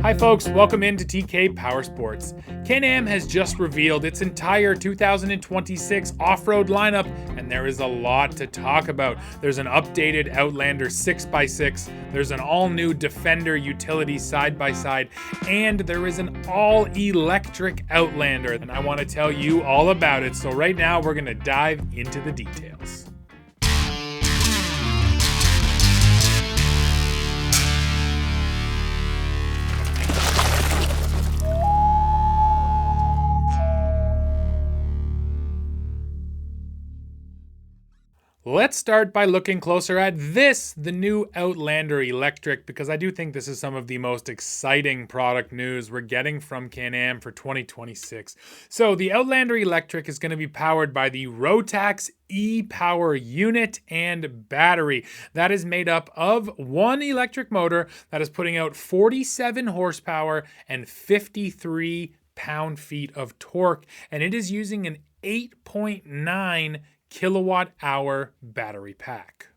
Hi folks, welcome into TK Power Sports. Can-Am has just revealed its entire 2026 off-road lineup, and there is a lot to talk about. There's an updated Outlander 6x6, there's an all-new Defender utility side-by-side, and there is an all-electric Outlander, and I want to tell you all about it. So right now, we're going to dive into the details. Let's start by looking closer at this, the new Outlander Electric, because I do think this is some of the most exciting product news we're getting from Can-Am for 2026. So the Outlander Electric is going to be powered by the Rotax e-Power unit and battery. That is made up of one electric motor that is putting out 47 horsepower and 53 pound-feet of torque, and it is using an 8.9 kilowatt hour battery pack.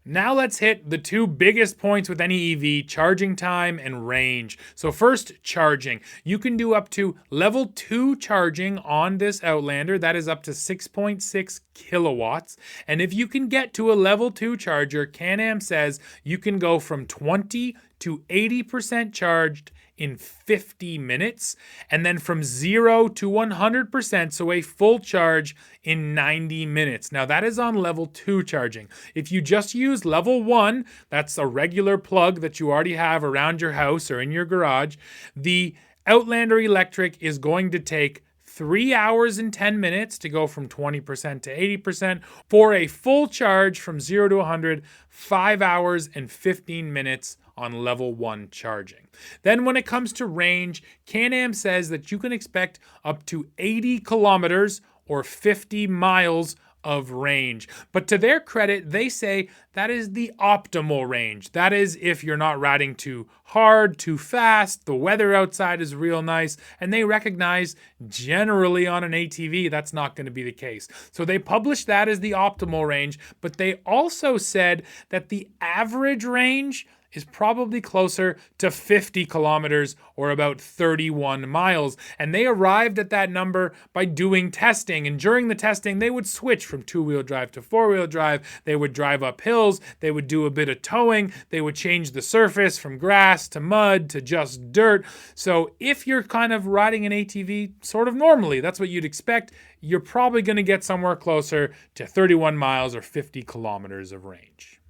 Now let's hit the two biggest points with any EV, charging time and range. So first, charging. You can do up to level 2 charging on this Outlander. That is up to 6.6 kilowatts. And if you can get to a level 2 charger, Can-Am says you can go from 20 to 80% charged in 50 minutes, and then from 0 to 100%, so a full charge in 90 minutes. Now that is on level 2 charging. If you just use level 1, that's a regular plug that you already have around your house or in your garage, the Outlander Electric is going to take 3 hours and 10 minutes to go from 20% to 80%. For a full charge from 0 to 100, 5 hours and 15 minutes on level 1 charging. Then when it comes to range, Can-Am says that you can expect up to 80 kilometers or 50 miles of range. But to their credit, they say that is the optimal range. That is if you're not riding too hard, too fast, the weather outside is real nice, and they recognize generally on an ATV that's not going to be the case. So they published that as the optimal range, but they also said that the average range is probably closer to 50 kilometers or about 31 miles. And they arrived at that number by doing testing. And during the testing, they would switch from 2-wheel drive to 4-wheel drive. They would drive up hills. They would do a bit of towing. They would change the surface from grass to mud to just dirt. So if you're kind of riding an ATV sort of normally, that's what you'd expect, you're probably going to get somewhere closer to 31 miles or 50 kilometers of range.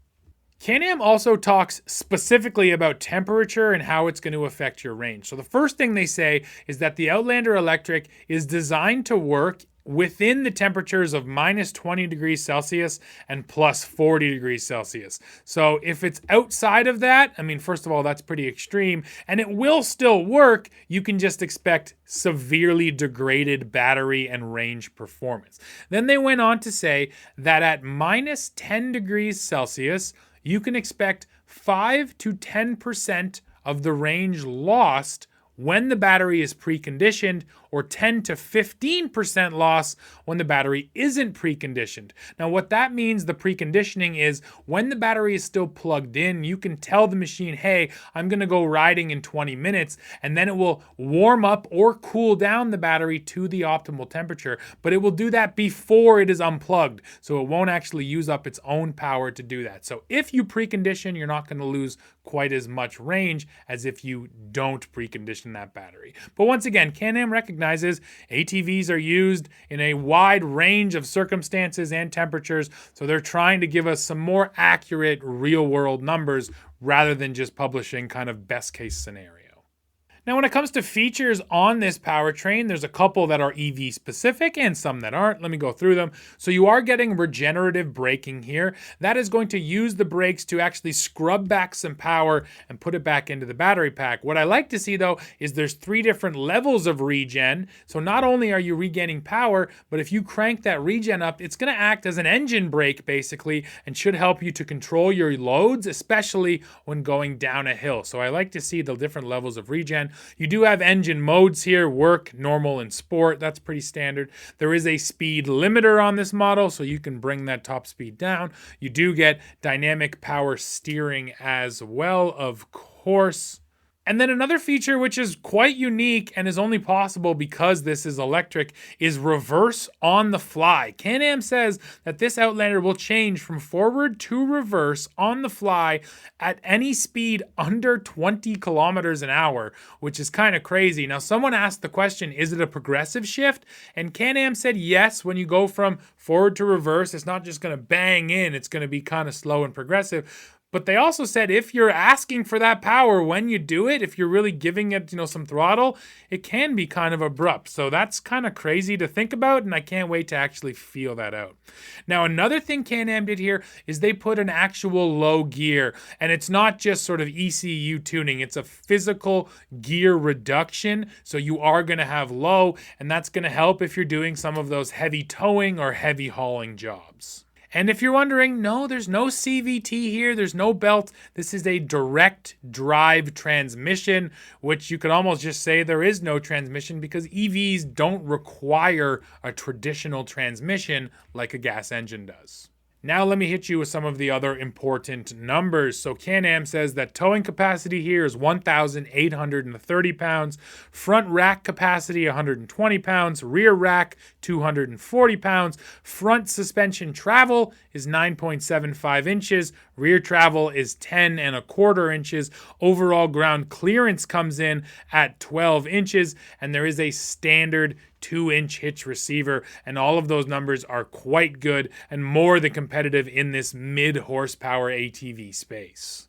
Can-Am also talks specifically about temperature and how it's going to affect your range. So the first thing they say is that the Outlander Electric is designed to work within the temperatures of minus 20 degrees Celsius and plus 40 degrees Celsius. So if it's outside of that, I mean, first of all, that's pretty extreme, and it will still work. You can just expect severely degraded battery and range performance. Then they went on to say that at minus 10 degrees Celsius, you can expect 5 to 10% of the range lost when the battery is preconditioned, or 10 to 15% loss when the battery isn't preconditioned. Now what that means, the preconditioning, is when the battery is still plugged in, you can tell the machine, hey, I'm going to go riding in 20 minutes, and then it will warm up or cool down the battery to the optimal temperature, but it will do that before it is unplugged, so it won't actually use up its own power to do that. So if you precondition, you're not going to lose quite as much range as if you don't precondition that battery. But once again, Can-Am recognizes ATVs are used in a wide range of circumstances and temperatures, so they're trying to give us some more accurate real-world numbers rather than just publishing kind of best-case scenario. Now, when it comes to features on this powertrain, there's a couple that are EV specific and some that aren't. Let me go through them. So you are getting regenerative braking here. That is going to use the brakes to actually scrub back some power and put it back into the battery pack. What I like to see though is there's 3 different levels of regen. So not only are you regaining power, but if you crank that regen up, it's going to act as an engine brake basically and should help you to control your loads, especially when going down a hill. So I like to see the different levels of regen. You do have engine modes here, work, normal, and sport. That's pretty standard. There is a speed limiter on this model, so you can bring that top speed down. You do get dynamic power steering as well, of course. And then another feature which is quite unique and is only possible because this is electric is reverse on the fly. Can-Am says that this Outlander will change from forward to reverse on the fly at any speed under 20 kilometers an hour, which is kind of crazy. Now, someone asked the question, is it a progressive shift? And Can-Am said yes, when you go from forward to reverse, it's not just going to bang in, it's going to be kind of slow and progressive. But they also said if you're asking for that power when you do it, if you're really giving it, some throttle, it can be kind of abrupt. So that's kind of crazy to think about, and I can't wait to actually feel that out. Now, another thing Can-Am did here is they put an actual low gear, and it's not just sort of ECU tuning. It's a physical gear reduction, so you are going to have low, and that's going to help if you're doing some of those heavy towing or heavy hauling jobs. And if you're wondering, no, there's no CVT here, there's no belt. This is a direct drive transmission, which you could almost just say there is no transmission because EVs don't require a traditional transmission like a gas engine does. Now let me hit you with some of the other important numbers. So Can-Am says that towing capacity here is 1,830 pounds, front rack capacity 120 pounds, rear rack 240 pounds, front suspension travel is 9.75 inches, rear travel is 10.25 inches, overall ground clearance comes in at 12 inches, and there is a standard 2-inch hitch receiver, and all of those numbers are quite good and more than competitive in this mid-horsepower ATV space.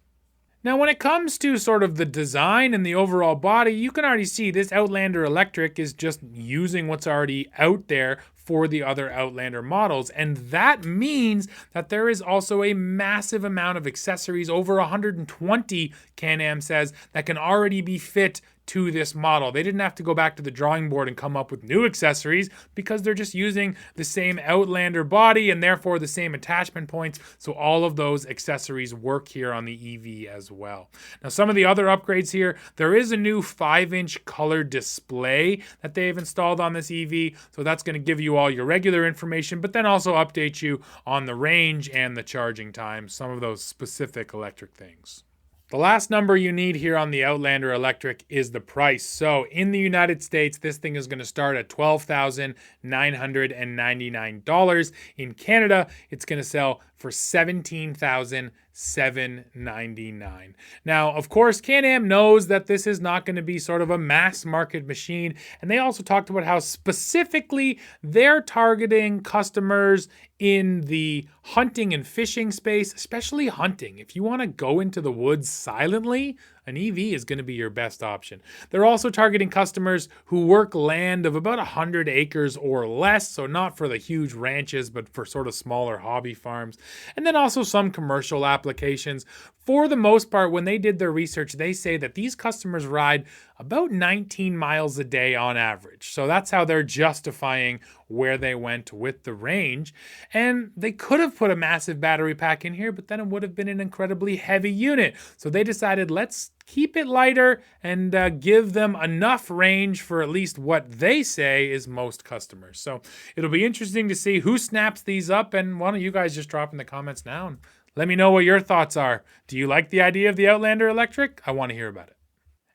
Now, when it comes to sort of the design and the overall body, you can already see this Outlander Electric is just using what's already out there for the other Outlander models. And that means that there is also a massive amount of accessories, over 120, Can-Am says, that can already be fit to this model. They didn't have to go back to the drawing board and come up with new accessories because they're just using the same Outlander body and therefore the same attachment points. So all of those accessories work here on the EV as well. Now, some of the other upgrades here, there is a new 5-inch color display that they've installed on this EV. So that's going to give you all your regular information, but then also update you on the range and the charging time, some of those specific electric things. The last number you need here on the Outlander Electric is the price. So in the United States, this thing is going to start at $12,999. In Canada, it's going to sell for $17,799. Now, of course, Can-Am knows that this is not going to be sort of a mass market machine. And they also talked about how specifically they're targeting customers in the hunting and fishing space, especially hunting. If you want to go into the woods silently, an EV is going to be your best option. They're also targeting customers who work land of about 100 acres or less, so not for the huge ranches, but for sort of smaller hobby farms. And then also some commercial applications. For the most part, when they did their research, they say that these customers ride about 19 miles a day on average. So that's how they're justifying where they went with the range. And they could have put a massive battery pack in here, but then it would have been an incredibly heavy unit. So they decided, let's keep it lighter and give them enough range for at least what they say is most customers. So it'll be interesting to see who snaps these up, and why don't you guys just drop in the comments now and let me know what your thoughts are. Do you like the idea of the Outlander Electric? I want to hear about it.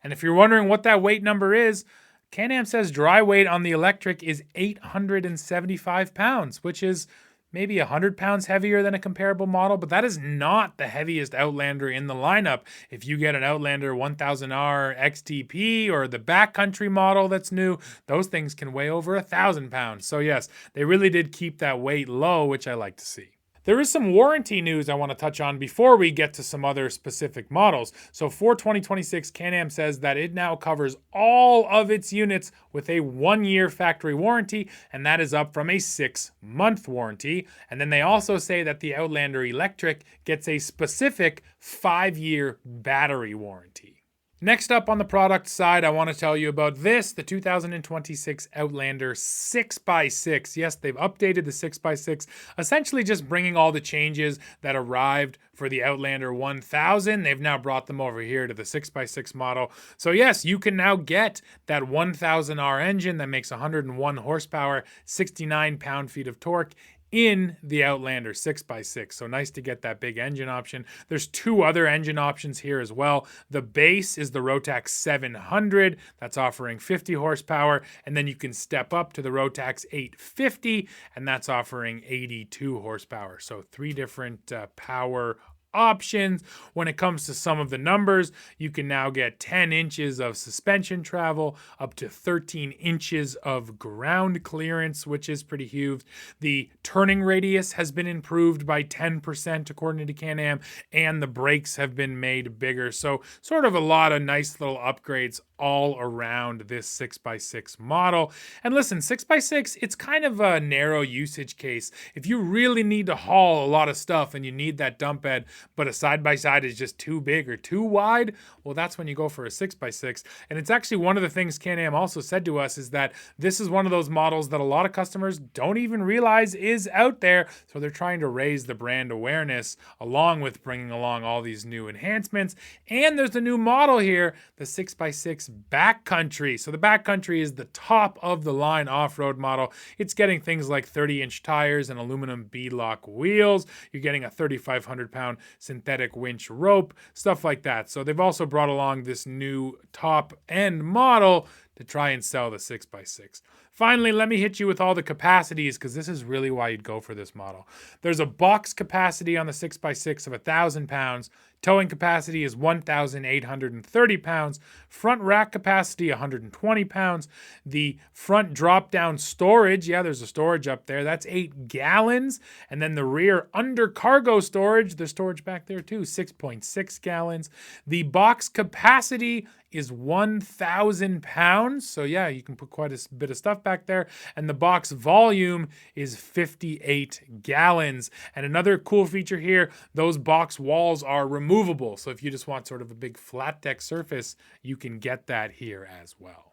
And if you're wondering what that weight number is, Can-Am says dry weight on the Electric is 875 pounds, which is maybe 100 pounds heavier than a comparable model, but that is not the heaviest Outlander in the lineup. If you get an Outlander 1000R XTP or the backcountry model that's new, those things can weigh over 1,000 pounds. So yes, they really did keep that weight low, which I like to see. There is some warranty news I want to touch on before we get to some other specific models. So for 2026, Can-Am says that it now covers all of its units with a 1-year factory warranty, and that is up from a 6-month warranty. And then they also say that the Outlander Electric gets a specific 5-year battery warranty. Next up on the product side, I want to tell you about this, the 2026 Outlander 6x6. Yes, they've updated the 6x6, essentially just bringing all the changes that arrived for the Outlander 1000. They've now brought them over here to the 6x6 model. So yes, you can now get that 1000R engine that makes 101 horsepower, 69 pound-feet of torque in the Outlander 6x6. So nice to get that big engine option. There's two other engine options here as well. The base is the Rotax 700. That's offering 50 horsepower. And then you can step up to the Rotax 850, and that's offering 82 horsepower. So three different power options. When it comes to some of the numbers, you can now get 10 inches of suspension travel, up to 13 inches of ground clearance, which is pretty huge. The turning radius has been improved by 10% according to Can-Am, and the brakes have been made bigger. So sort of a lot of nice little upgrades all around this 6x6 model. And listen, 6x6, it's kind of a narrow usage case. If you really need to haul a lot of stuff and you need that dump bed, but a side-by-side is just too big or too wide, well, that's when you go for a 6x6. And it's actually one of the things Can-Am also said to us is that this is one of those models that a lot of customers don't even realize is out there. So they're trying to raise the brand awareness along with bringing along all these new enhancements. And there's a new model here, the 6x6 Backcountry. So the Backcountry is the top of the line off-road model. It's getting things like 30-inch tires and aluminum beadlock wheels. You're getting a 3,500-pound synthetic winch rope, stuff like that. So they've also brought along this new top-end model to try and sell the 6x6. Finally, let me hit you with all the capacities because this is really why you'd go for this model. There's a box capacity on the 6x6 of 1,000 pounds. Towing capacity is 1,830 pounds. Front rack capacity, 120 pounds. The front drop-down storage, yeah, there's a storage up there. That's 8 gallons. And then the rear under cargo storage, there's storage back there too, 6.6 gallons. The box capacity is 1,000 pounds. So yeah, you can put quite a bit of stuff back there. And the box volume is 58 gallons. And another cool feature here, those box walls are removable. So if you just want sort of a big flat deck surface, you can get that here as well.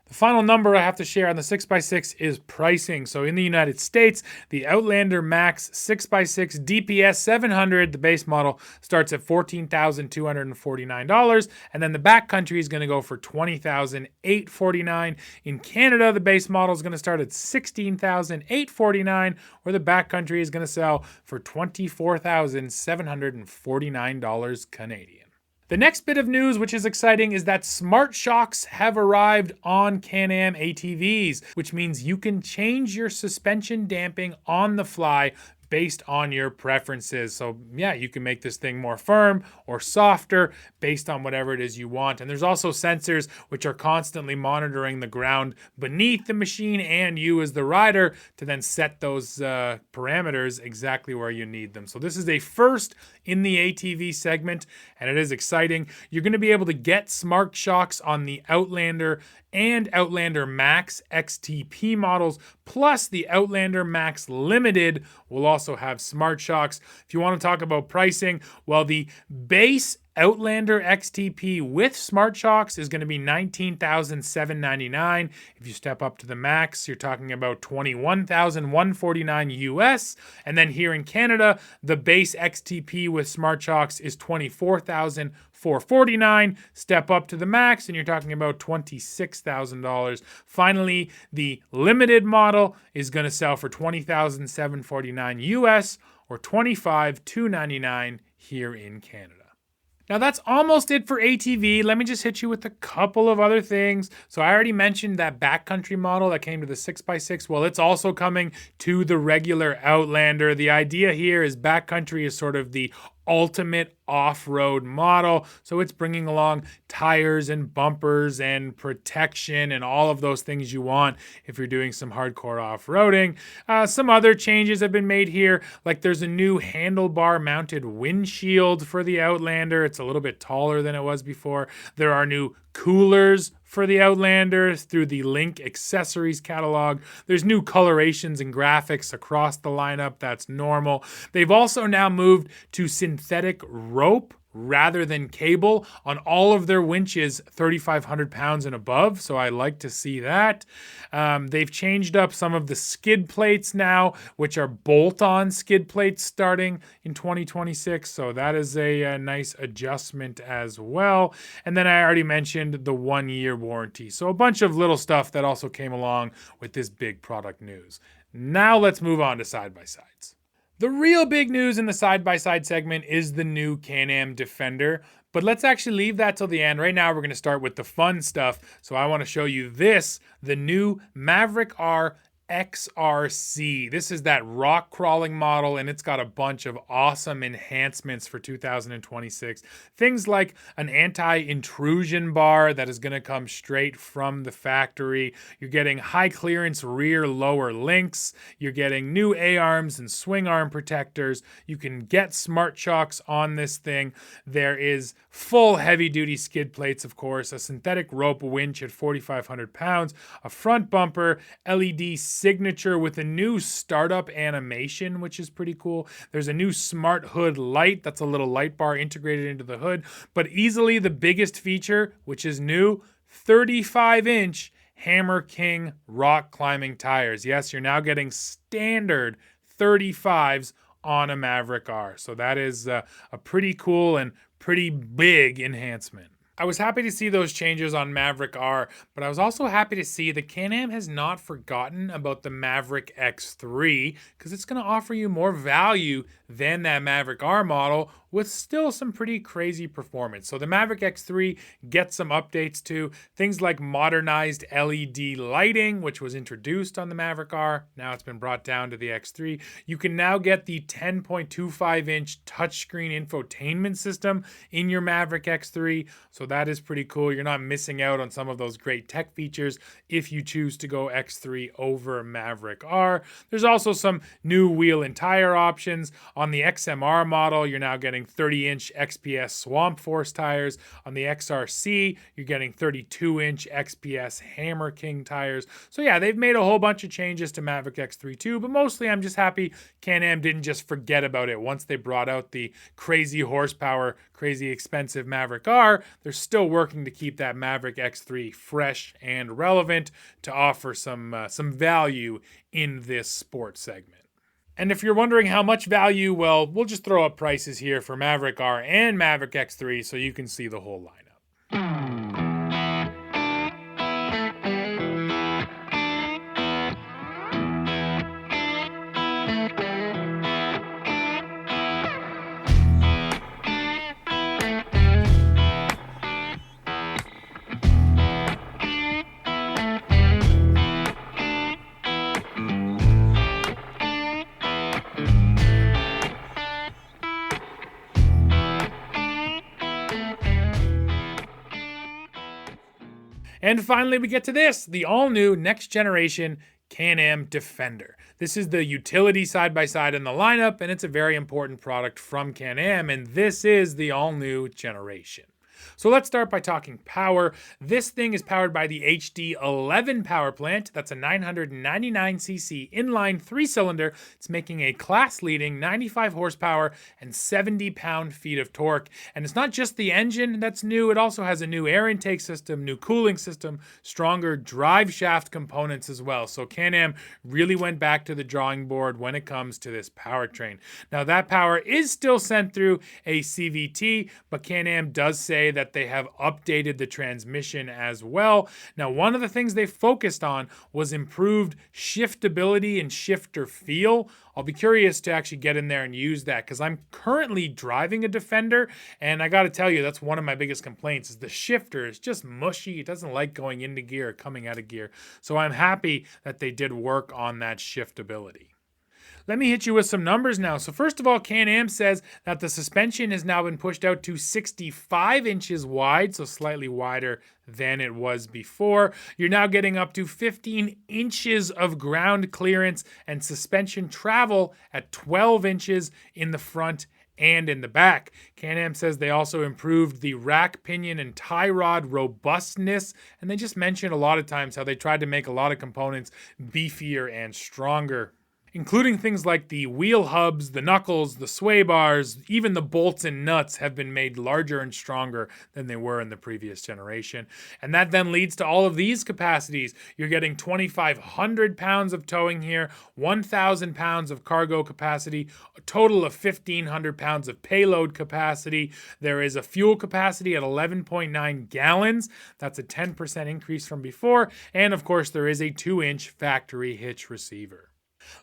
The final number I have to share on the 6x6 is pricing. So in the United States, the Outlander Max 6x6 DPS 700, the base model, starts at $14,249. And then the Backcountry is going to go for $20,849. In Canada, the base model is going to start at $16,849, where the Backcountry is going to sell for $24,749 Canadian. The next bit of news, which is exciting, is that Smart Shox have arrived on Can-Am ATVs, which means you can change your suspension damping on the fly based on your preferences. So yeah, you can make this thing more firm or softer based on whatever it is you want. And there's also sensors which are constantly monitoring the ground beneath the machine and you as the rider to then set those parameters exactly where you need them. So this is a first in the ATV segment, and it is exciting. You're going to be able to get Smart Shox on the Outlander and Outlander Max XTP models, plus the Outlander Max Limited will also have Smart Shox. If you want to talk about pricing, well, the base Outlander XTP with Smart Shox is going to be $19,799. If you step up to the Max, you're talking about $21,149 US. And then here in Canada, the base XTP with Smart Shox is $24,449. Step up to the Max, and you're talking about $26,000. Finally, the limited model is going to sell for $20,749 US or $25,299 here in Canada. Now that's almost it for ATV. Let me just hit you with a couple of other things. So I already mentioned that backcountry model that came to the 6x6. Well, it's also coming to the regular Outlander. The idea here is backcountry is sort of the ultimate off-road model. So it's bringing along tires and bumpers and protection and all of those things you want if you're doing some hardcore off-roading. Some other changes have been made here, like there's a new handlebar mounted windshield for the Outlander. It's a little bit taller than it was before. There are new coolers for the Outlander through the Link accessories catalog. There's new colorations and graphics across the lineup. That's normal. They've also now moved to synthetic rope rather than cable on all of their winches 3,500 pounds and above, so I like to see that. They've changed up some of the skid plates now, which are bolt-on skid plates starting in 2026, so that is a nice adjustment as well. And then I already mentioned the 1-year warranty, so a bunch of little stuff that also came along with this big product news. Now let's move on to side-by-sides. The real big news in the side-by-side segment is the new Can-Am Defender, but let's actually leave that till the end. Right now, we're going to start with the fun stuff. So I want to show you this, the new Maverick R XRC. This is that rock crawling model, and it's got a bunch of awesome enhancements for 2026. Things like an anti-intrusion bar that is going to come straight from the factory. You're getting high clearance rear lower links. You're getting new A-arms and swing arm protectors. You can get Smart Shox on this thing. There is full heavy duty skid plates, of course, a synthetic rope winch at 4,500 pounds, a front bumper, LED signature with a new startup animation, which is pretty cool. There's a new smart hood light. That's a little light bar integrated into the hood. But easily the biggest feature, which is new, 35-inch Hammer King rock climbing tires. Yes, you're now getting standard 35s on a Maverick R. So that is a pretty cool and pretty big enhancement. I was happy to see those changes on Maverick R, but I was also happy to see that Can-Am has not forgotten about the Maverick X3 because it's going to offer you more value than that Maverick R model with still some pretty crazy performance. So the Maverick X3 gets some updates to things like modernized LED lighting, which was introduced on the Maverick R. Now it's been brought down to the X3. You can now get the 10.25-inch touchscreen infotainment system in your Maverick X3. So that is pretty cool. You're not missing out on some of those great tech features if you choose to go X3 over Maverick R. There's also some new wheel and tire options. On the XMR model, you're now getting 30-inch XPS Swamp Force tires. On the XRC, you're getting 32-inch XPS Hammer King tires. So yeah, they've made a whole bunch of changes to Maverick X3 too, but mostly I'm just happy Can-Am didn't just forget about it once they brought out the crazy horsepower, crazy expensive Maverick R. They're still working to keep that Maverick X3 fresh and relevant to offer some value in this sports segment. And if you're wondering how much value, well, we'll just throw up prices here for Maverick R and Maverick X3 so you can see the whole lineup. And finally, we get to this, the all-new next-generation Can-Am Defender. This is the utility side-by-side in the lineup, and it's a very important product from Can-Am, and this is the all-new generation. So let's start by talking power. This thing is powered by the HD11 power plant. That's a 999cc inline 3-cylinder. It's making a class-leading 95 horsepower and 70 pound-feet of torque. And it's not just the engine that's new. It also has a new air intake system, new cooling system, stronger drive shaft components as well. So Can-Am really went back to the drawing board when it comes to this powertrain. Now that power is still sent through a CVT, but Can-Am does say that they have updated the transmission as well. Now, one of the things they focused on was improved shiftability and shifter feel. I'll be curious to actually get in there and use that because I'm currently driving a Defender, and I got to tell you, that's one of my biggest complaints is the shifter is just mushy. It doesn't like going into gear or coming out of gear. So I'm happy that they did work on that shiftability. Let me hit you with some numbers now. So first of all, Can-Am says that the suspension has now been pushed out to 65 inches wide, so slightly wider than it was before. You're now getting up to 15 inches of ground clearance and suspension travel at 12 inches in the front and in the back. Can-Am says they also improved the rack, pinion, and tie rod robustness, and they just mentioned a lot of times how they tried to make a lot of components beefier and stronger, including things like the wheel hubs, the knuckles, the sway bars, even the bolts and nuts have been made larger and stronger than they were in the previous generation. And that then leads to all of these capacities. You're getting 2,500 pounds of towing here, 1,000 pounds of cargo capacity, a total of 1,500 pounds of payload capacity. There is a fuel capacity at 11.9 gallons. That's a 10% increase from before. And of course, there is a 2-inch factory hitch receiver.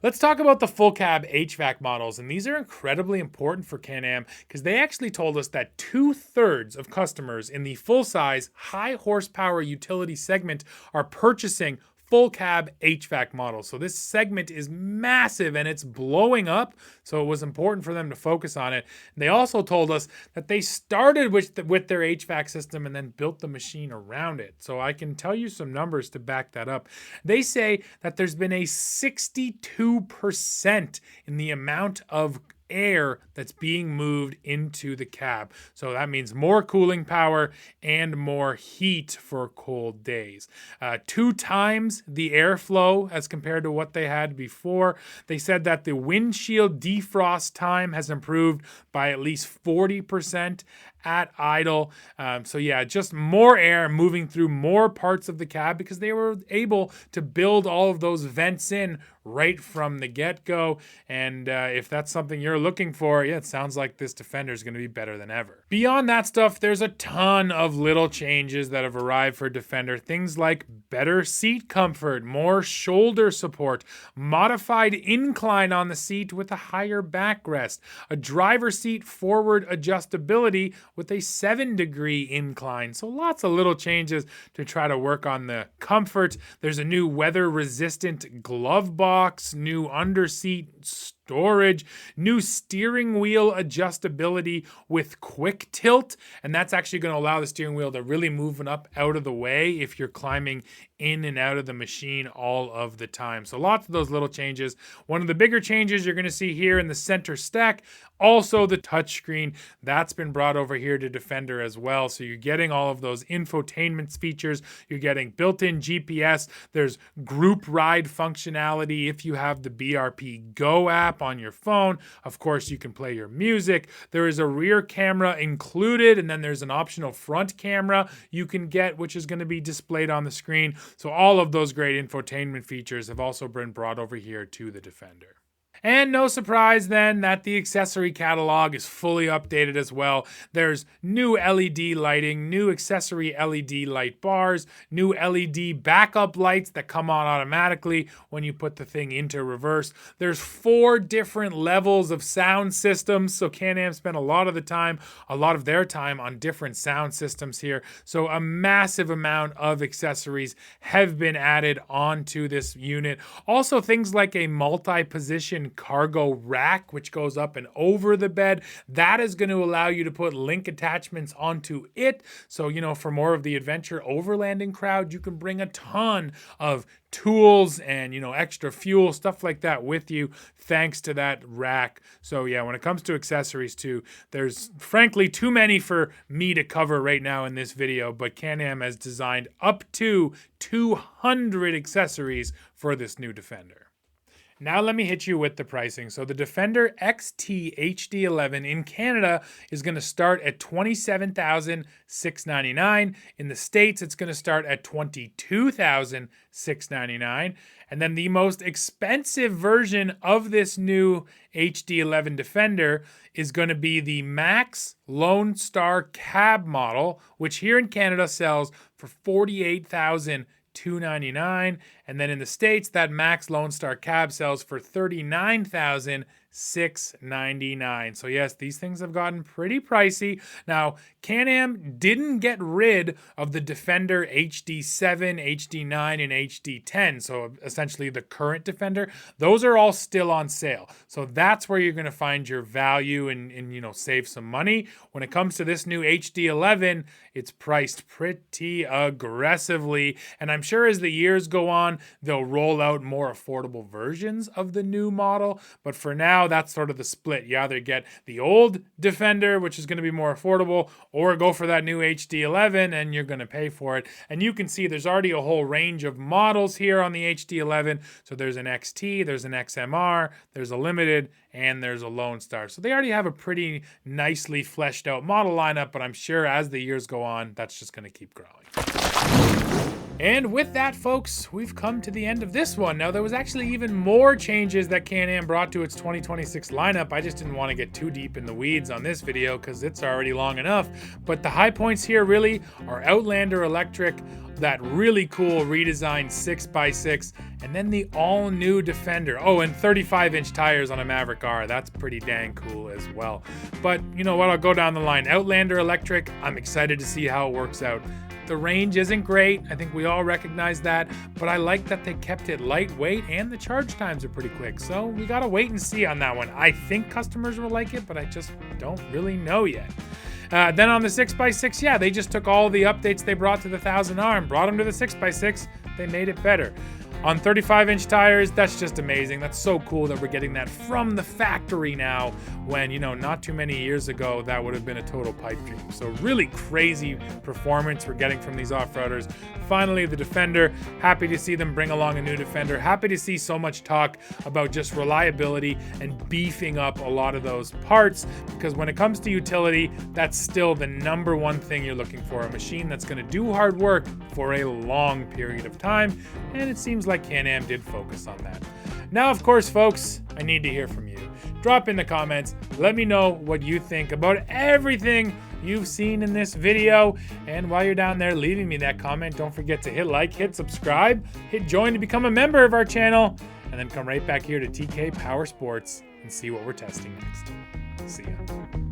Let's talk about the full cab HVAC models, and these are incredibly important for Can-Am because they actually told us that 2/3 of customers in the full-size, high-horsepower utility segment are purchasing full cab HVAC models. So this segment is massive and it's blowing up, so it was important for them to focus on it. They also told us that they started with their HVAC system and then built the machine around it. So I can tell you some numbers to back that up. They say that there's been a 62% in the amount of air that's being moved into the cab. So that means more cooling power and more heat for cold days. 2 times the airflow as compared to what they had before. They said that the windshield defrost time has improved by at least 40% at idle. So yeah, just more air moving through more parts of the cab because they were able to build all of those vents in right from the get-go. And if that's something you're looking for, yeah, it sounds like this Defender is going to be better than ever. Beyond that stuff, there's a ton of little changes that have arrived for Defender. Things like better seat comfort, more shoulder support, modified incline on the seat with a higher backrest, a driver seat forward adjustability with a 7-degree incline. So lots of little changes to try to work on the comfort. There's a new weather-resistant glove box, new underseat storage, new steering wheel adjustability with quick tilt, and that's actually going to allow the steering wheel to really move up out of the way if you're climbing in and out of the machine all of the time. So lots of those little changes. One of the bigger changes you're going to see here in the center stack, also the touchscreen, that's been brought over here to Defender as well. So you're getting all of those infotainment features. You're getting built-in GPS. There's group ride functionality if you have the BRP Go app on your phone. Of course, you can play your music. There is a rear camera included, and then there's an optional front camera you can get, which is going to be displayed on the screen. So all of those great infotainment features have also been brought over here to the Defender. And no surprise then that the accessory catalog is fully updated as well. There's new LED lighting, new accessory LED light bars, new LED backup lights that come on automatically when you put the thing into reverse. There's 4 different levels of sound systems. So Can-Am spent a lot of their time on different sound systems here. So a massive amount of accessories have been added onto this unit. Also things like a multi-position cargo rack, which goes up and over the bed. That is going to allow you to put link attachments onto it. So, for more of the adventure overlanding crowd, you can bring a ton of tools and, extra fuel, stuff like that with you, thanks to that rack. So yeah, when it comes to accessories too, there's frankly too many for me to cover right now in this video, but Can-Am has designed up to 200 accessories for this new Defender. Now let me hit you with the pricing. So the Defender XT HD11 in Canada is going to start at $27,699. In the States, it's going to start at $22,699. And then the most expensive version of this new HD11 Defender is going to be the Max Lone Star Cab model, which here in Canada sells for $48,299, and then in the States, that Max Lone Star Cab sells for $39,699. So yes, these things have gotten pretty pricey. Now, Can-Am didn't get rid of the Defender HD7, HD9, and HD10. So essentially the current Defender, those are all still on sale. So that's where you're going to find your value and save some money. When it comes to this new HD11, it's priced pretty aggressively. And I'm sure as the years go on, they'll roll out more affordable versions of the new model. But for now, that's sort of the split. You either get the old Defender, which is going to be more affordable, or go for that new HD11 and you're going to pay for it. And you can see there's already a whole range of models here on the HD11. So there's an XT, there's an XMR, there's a Limited, and there's a Lone Star. So they already have a pretty nicely fleshed out model lineup, but I'm sure as the years go on, that's just going to keep growing. And with that, folks, we've come to the end of this one. Now, there was actually even more changes that Can-Am brought to its 2026 lineup. I just didn't want to get too deep in the weeds on this video because it's already long enough. But the high points here really are Outlander Electric, that really cool redesigned 6x6, And then the all-new Defender. Oh, and 35-inch tires on a Maverick R. That's pretty dang cool as well. But you know what? I'll go down the line. Outlander Electric, I'm excited to see how it works out. The range isn't great. I think we all recognize that. But I like that they kept it lightweight and the charge times are pretty quick. So we got to wait and see on that one. I think customers will like it, but I just don't really know yet. Then on the 6x6, yeah, they just took all the updates they brought to the 1000R and brought them to the 6x6. They made it better. On 35-inch tires, that's just amazing. That's so cool that we're getting that from the factory now when, you know, not too many years ago, that would have been a total pipe dream. So really crazy performance we're getting from these off-roaders. Finally, the Defender. Happy to see them bring along a new Defender. Happy to see so much talk about just reliability and beefing up a lot of those parts, because when it comes to utility, that's still the number one thing you're looking for. A machine that's going to do hard work for a long period of time, and it seems like Can-Am did focus on that. Now, of course, folks, I need to hear from you. Drop in the comments. Let me know what you think about everything you've seen in this video. And while you're down there leaving me that comment, don't forget to hit like, hit subscribe, hit join to become a member of our channel, and then come right back here to TK Power Sports and see what we're testing next. See ya.